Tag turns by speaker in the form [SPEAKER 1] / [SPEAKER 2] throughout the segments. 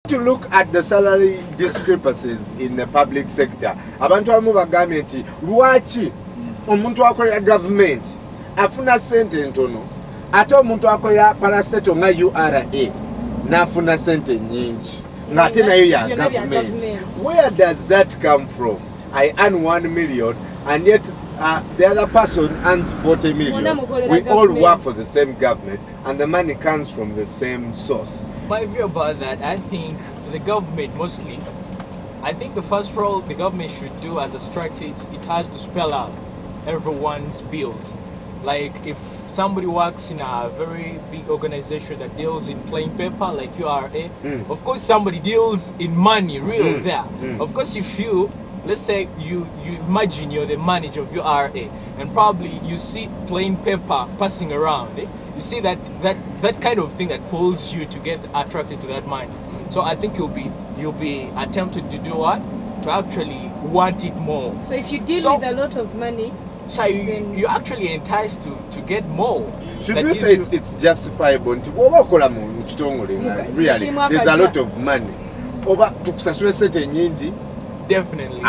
[SPEAKER 1] To look at the salary discrepancies in the public sector, abantu abamu bagambye nti lwaki omuntu akolera government afuna sente ntono ate omuntu akolera parastatal nga URA n'afuna sente nyingi ng'ate nayo ya government. Where does that come from? I earn 1 million and yet the other person earns 40 million. We all work for the same government and the money comes from the same source.
[SPEAKER 2] My view about that, I think the government mostly, I think the first role the government should do as a strategy, it has to spell out everyone's bills. Like if somebody works in a very big organization that deals in plain paper like URA, of course somebody deals in money real there. Of course if you, let's say you imagine you're the manager of URA and probably you see plain paper passing around, you see that kind of thing that pulls you to get attracted to that money. So I think you'll be attempted to do what? To actually want it more.
[SPEAKER 3] So if you deal with a lot of money,
[SPEAKER 2] so you're actually enticed to get more.
[SPEAKER 1] Should we say it's justifiable? Really, there's a lot of money.
[SPEAKER 2] Definitely.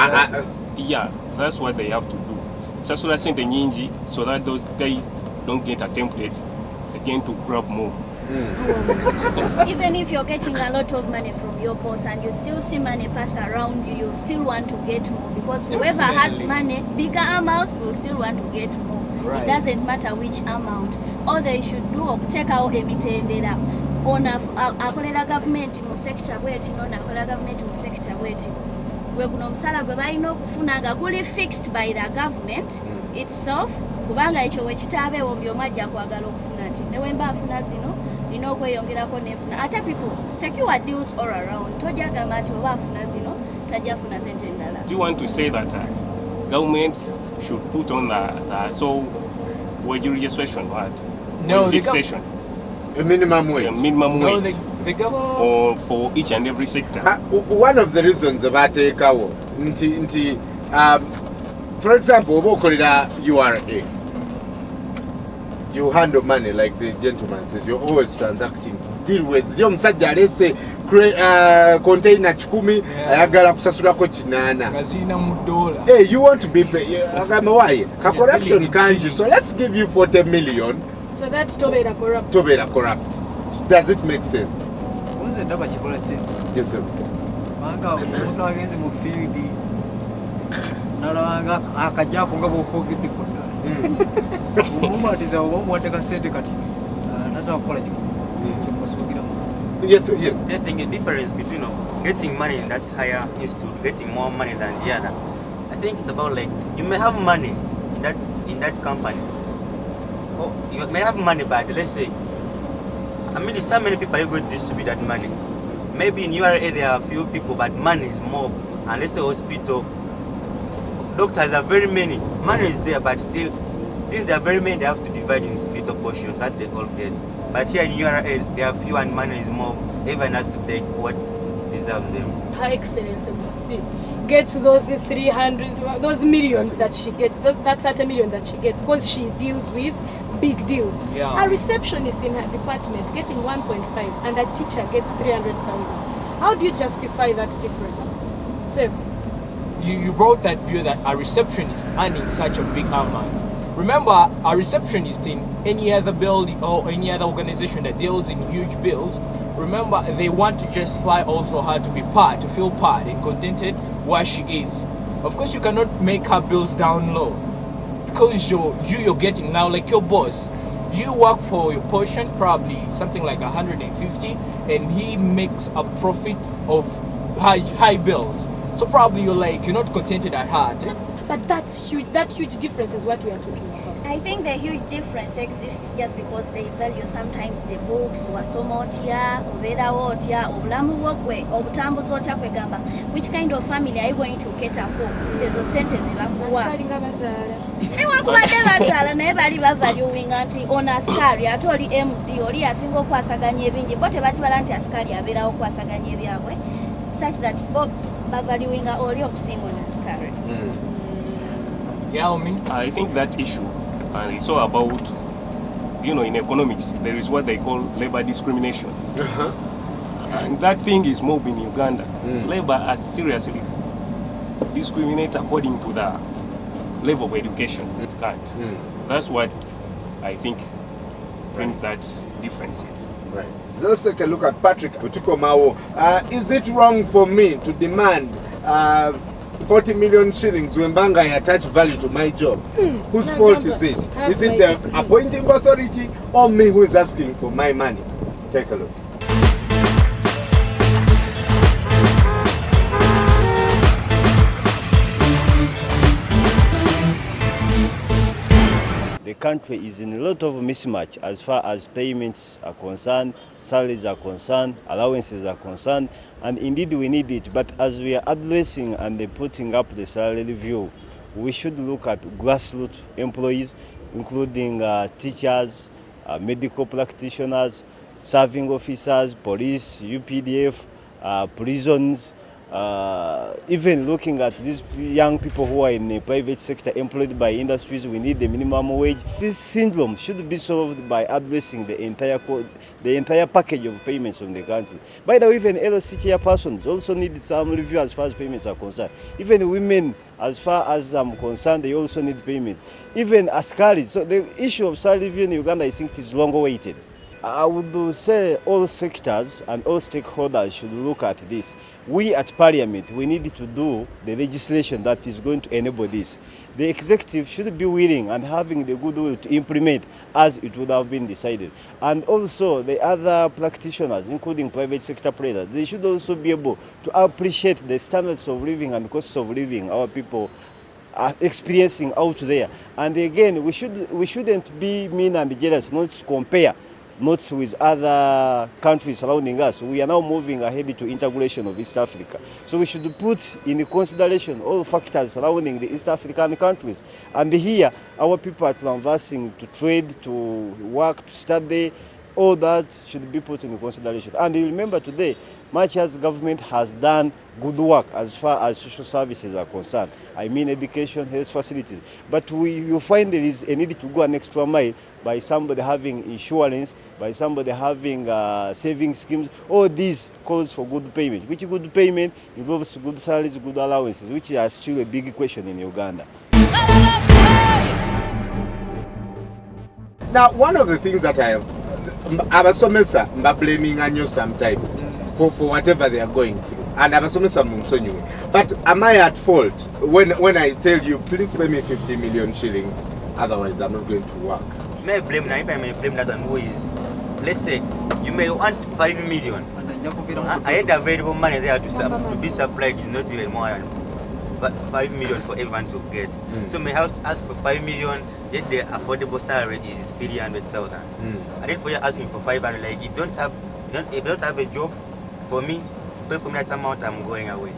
[SPEAKER 4] Yeah, that's what they have to do. Sasula sente nyingi so that those guys don't get attempted again to grab more.
[SPEAKER 5] Even if you're getting a lot of money from your boss and you still see money pass around you, you still want to get more because whoever has money, bigger amounts will still want to get more. Right. It doesn't matter which amount. All they should do is take out a mitendera on a government mu sector waiting on a government mu sector waiting. We're going to fixed by the government itself. Kubanga ekyo wekitabe obyomajja kwagala okufuna nti newemba afuna zino nina okweyongerako nefuna ate people secure deals all around tojagamba nti oba afuna zino tajafuna sente endala.
[SPEAKER 4] Do you want to say that governments should put on the so wage registration what?
[SPEAKER 2] No,
[SPEAKER 4] fixation.
[SPEAKER 1] A minimum wage.
[SPEAKER 4] Minimum
[SPEAKER 2] no,
[SPEAKER 4] wage.
[SPEAKER 2] Or
[SPEAKER 4] for each and every sector.
[SPEAKER 1] One of the reasons about Ekawo, for example, URA, you handle money like the gentleman says. You're always transacting. Deal with the musajja alese container 10 ayagala kusasulako kinana. Hey, you want to be agamba why? Corruption kanji. So let's give you 40 million.
[SPEAKER 3] So that's tobera corrupt.
[SPEAKER 1] Tobera corrupt. Does it make sense? Yes, sir. Yes, yes.
[SPEAKER 6] I think the difference between getting money that's higher is to getting more money than the other. I think it's about like you may have money in that company. Or you may have money, but let's say, I mean, there's so many people are going to distribute that money. Maybe in your area there are a few people, but money is more. And let's say hospital, doctors are very many. Money is there, but still, since they are very many, they have to divide in little portions that they all get. But here in your area, there are few and money is more. Everyone has to take what deserves them. Her
[SPEAKER 3] Excellency gets those 300, those millions that she gets, that 30 million that she gets, because she deals with big deals.
[SPEAKER 2] Yeah.
[SPEAKER 3] A receptionist in her department getting 1.5 and a teacher gets 300,000. How do you justify that difference? So,
[SPEAKER 2] you brought that view that a receptionist earning such a big amount. Remember, a receptionist in any other building or any other organization that deals in huge bills, remember they want to just fly also her to be part, to feel part and contented where she is. Of course, you cannot make her bills down low because you're getting now like your boss. You work for your portion, probably something like 150, and he makes a profit of high bills. So probably you're not contented at heart.
[SPEAKER 3] But that's huge. That huge difference is what we are talking about.
[SPEAKER 5] I think the huge difference exists just because they value sometimes the books, which kind of family are you going to cater for? Such that both valuing only opposing on Askari.
[SPEAKER 2] Yeah,
[SPEAKER 4] I think that issue, and it's all about, in economics, there is what they call labor discrimination. And that thing is mob in Uganda. Labor are seriously discriminate according to the level of education. It can't. That's what I think brings that differences.
[SPEAKER 1] Right. Let's take a look at Patrick Butuko. Is it wrong for me to demand 40 million shillings when Banga attach value to my job? Whose fault is it? Is it the appointing authority or me who is asking for my money? Take a look.
[SPEAKER 7] The country is in a lot of mismatch as far as payments are concerned, salaries are concerned, allowances are concerned, and indeed we need it. But as we are addressing and putting up the salary review, we should look at grassroots employees, including teachers, medical practitioners, serving officers, police, UPDF, prisons, even looking at these young people who are in the private sector employed by industries. We need the minimum wage. This syndrome should be solved by addressing the entire package of payments from the country. By the way, even LC chairpersons also need some review as far as payments are concerned. Even women, as far as I'm concerned, they also need payment. Even askaris. So the issue of salary review in Uganda, I think, is long awaited. I would say all sectors and all stakeholders should look at this. We at Parliament, we need to do the legislation that is going to enable this. The executive should be willing and having the goodwill to implement as it would have been decided. And also the other practitioners, including private sector players, they should also be able to appreciate the standards of living and costs of living our people are experiencing out there. And again, we shouldn't be mean and jealous, not to compare not with other countries surrounding us. We are now moving ahead to integration of East Africa. So we should put in consideration all factors surrounding the East African countries. And here, our people are transversing to trade, to work, to study. All that should be put in consideration. And you remember today, much as government has done good work as far as social services are concerned, I mean education, health facilities, but you find there is a need to go an extra mile by somebody having insurance, by somebody having saving schemes. All these calls for good payment, which good payment involves good salaries, good allowances, which are still a big question in Uganda.
[SPEAKER 1] Now, one of the things that I abasomesa blaming anyo sometimes for whatever they are going through, and abasomesa munsonyiwe. But am I at fault when I tell you please pay me 50 million shillings, otherwise I'm not going to work?
[SPEAKER 6] May I blame if I may blame that one who is, let's say you may want 5 million. I had available money there to be supplied is not even more than 5 million for everyone to get. So may have to ask for 5 million, yet the affordable salary is 300,000. And then for you asking for 500, like if you don't have a job for me to pay for me that amount, I'm going away.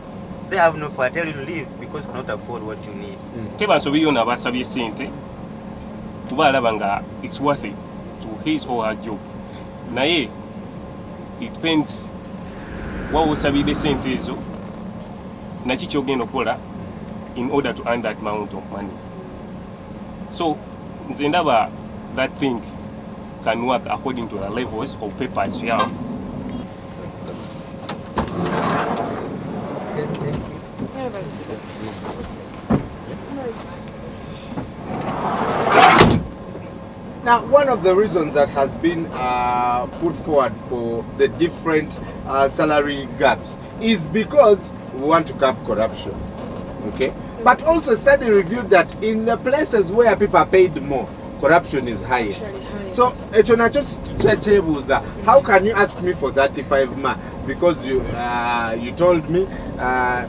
[SPEAKER 6] They have no for I tell you to leave because you cannot afford what you need.
[SPEAKER 4] It's worth it to his or her job. Naye, it depends what was the sente ezo na chichogeno kola in order to earn that amount of money. So nzendaba that thing can work according to the levels of papers you have.
[SPEAKER 1] Now, one of the reasons that has been put forward for the different salary gaps is because we want to curb corruption, okay? But also study reviewed that in the places where people are paid more, corruption is highest. So, how can you ask me for 35 ma? Because you told me,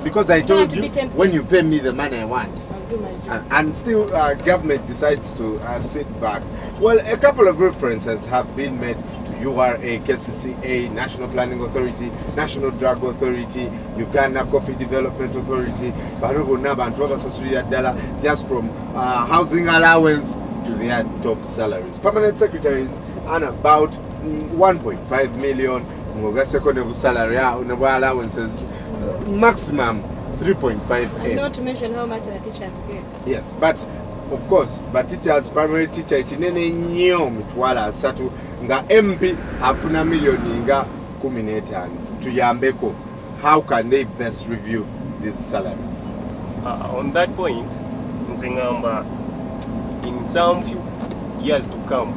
[SPEAKER 1] because I told you when you pay me the money I want.
[SPEAKER 3] I'll do my job.
[SPEAKER 1] And still government decides to sit back. Well, a couple of references have been made to URA, KCCA, National Planning Authority, National Drug Authority, Uganda Coffee Development Authority, Barubu Naba and Sasuya Dala, just from housing allowance to their top salaries. Permanent secretaries earn about 1.5 million. Second salary allowances maximum 3.5.
[SPEAKER 3] Not to mention how much the teachers get.
[SPEAKER 1] Yes, but of course, but teachers, primary teacher chinene nnyo mitwala 3 nga MP afuna million nga 15. tuyambeko, how can they best review these salaries?
[SPEAKER 4] On that point, Nzengamba, in some few years to come,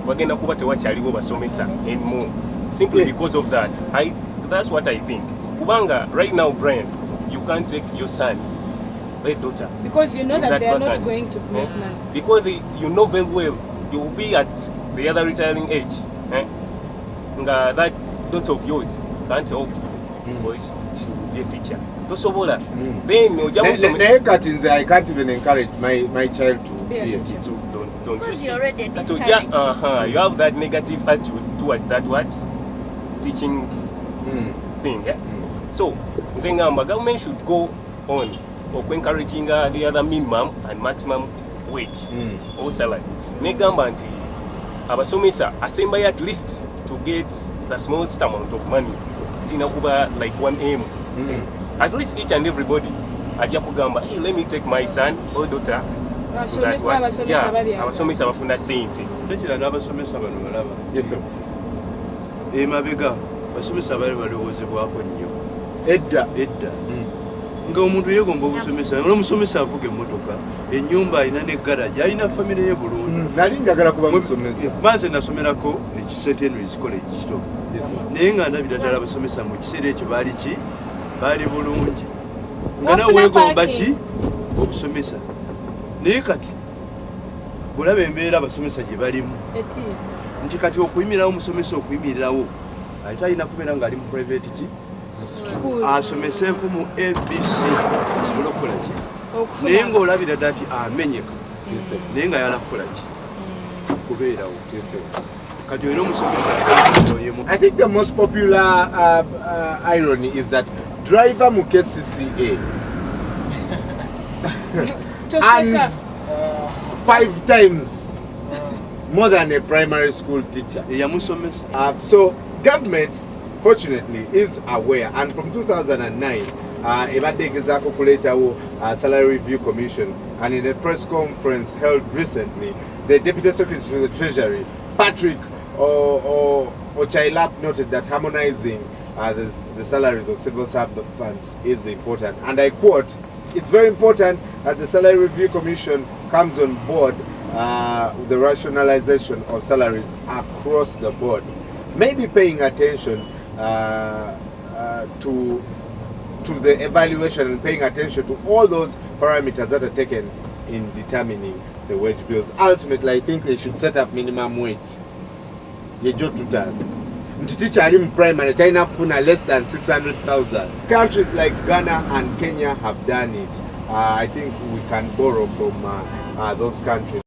[SPEAKER 4] bagenda kuba tewakyaliwo basomesa anymore. Simply because of that. That's what I think. Kubanga, right now, Brian, you can't take your son or daughter.
[SPEAKER 3] Because you know that they are not
[SPEAKER 4] vacancy.
[SPEAKER 3] going to make money.
[SPEAKER 4] Because you know very well you will be at the other retiring age. That daughter of yours can't help you because she will be a teacher. Then
[SPEAKER 1] I can't even encourage my child to be a teacher.
[SPEAKER 4] So don't you see?
[SPEAKER 5] You're already
[SPEAKER 4] So
[SPEAKER 5] discouraged.
[SPEAKER 4] you have that negative attitude toward that teaching thing. So Nzengamba, government should go on or encouraging the other minimum and maximum wage or salary. Negamba anti abasomesa asemba at least to get the smallest amount of money. Sinakuba like 1 M. At least each and everybody ajja kugamba, hey, let me take my son or daughter to that one. Abasomesa bafuna sente.
[SPEAKER 7] Tekira n'abasomesa bano balaba.
[SPEAKER 1] Yes, sir.
[SPEAKER 7] Emabega basomesa bali balowoozebwako nnyo.
[SPEAKER 1] Edda.
[SPEAKER 7] Nga omuntu yeegomba obusomesa, n'omusomesa avuga emmotoka, ennyumba alina ne garaji, alina famire ye bulungi.
[SPEAKER 1] Nali njagala kuba musomesa.
[SPEAKER 7] Banze nasomerako St. Henry's College Kitove. Naye nga ndabira ddala abasomesa mu kiseera ekyo baali bulungi. Nga nawe weegomba ki? Obusomesa. Naye kati bulaba embeera abasomesa gye balimu. Nti kati okuyimirirawo omusomesa okuyimirirawo ate alina kubeera ng'ali mu private ki? Asomeseeko mu ABC asobole okukola ki? Naye ng'olabira ddala ti amenyeka. Naye nga yala kukola ki? Kubeerawo. Kati olina omusomesa.
[SPEAKER 1] I think the most popular irony is that driver mu KCCA earns 5 times more than a primary school teacher. So government, fortunately, is aware, and from 2009, ebadde egezaako kuleetawo salary review commission, and in a press conference held recently, the Deputy Secretary to the Treasury, Patrick Ochailap, noted that harmonizing the salaries of civil servants is important. And I quote, "It's very important that the Salary Review Commission comes on board the rationalization of salaries across the board. Maybe paying attention to the evaluation and paying attention to all those parameters that are taken in determining the wage bills. Ultimately, I think they should set up minimum wage. Yejo tutaz. Teacher in primary, China funa less than 600,000. Countries like Ghana and Kenya have done it. I think we can borrow from those countries.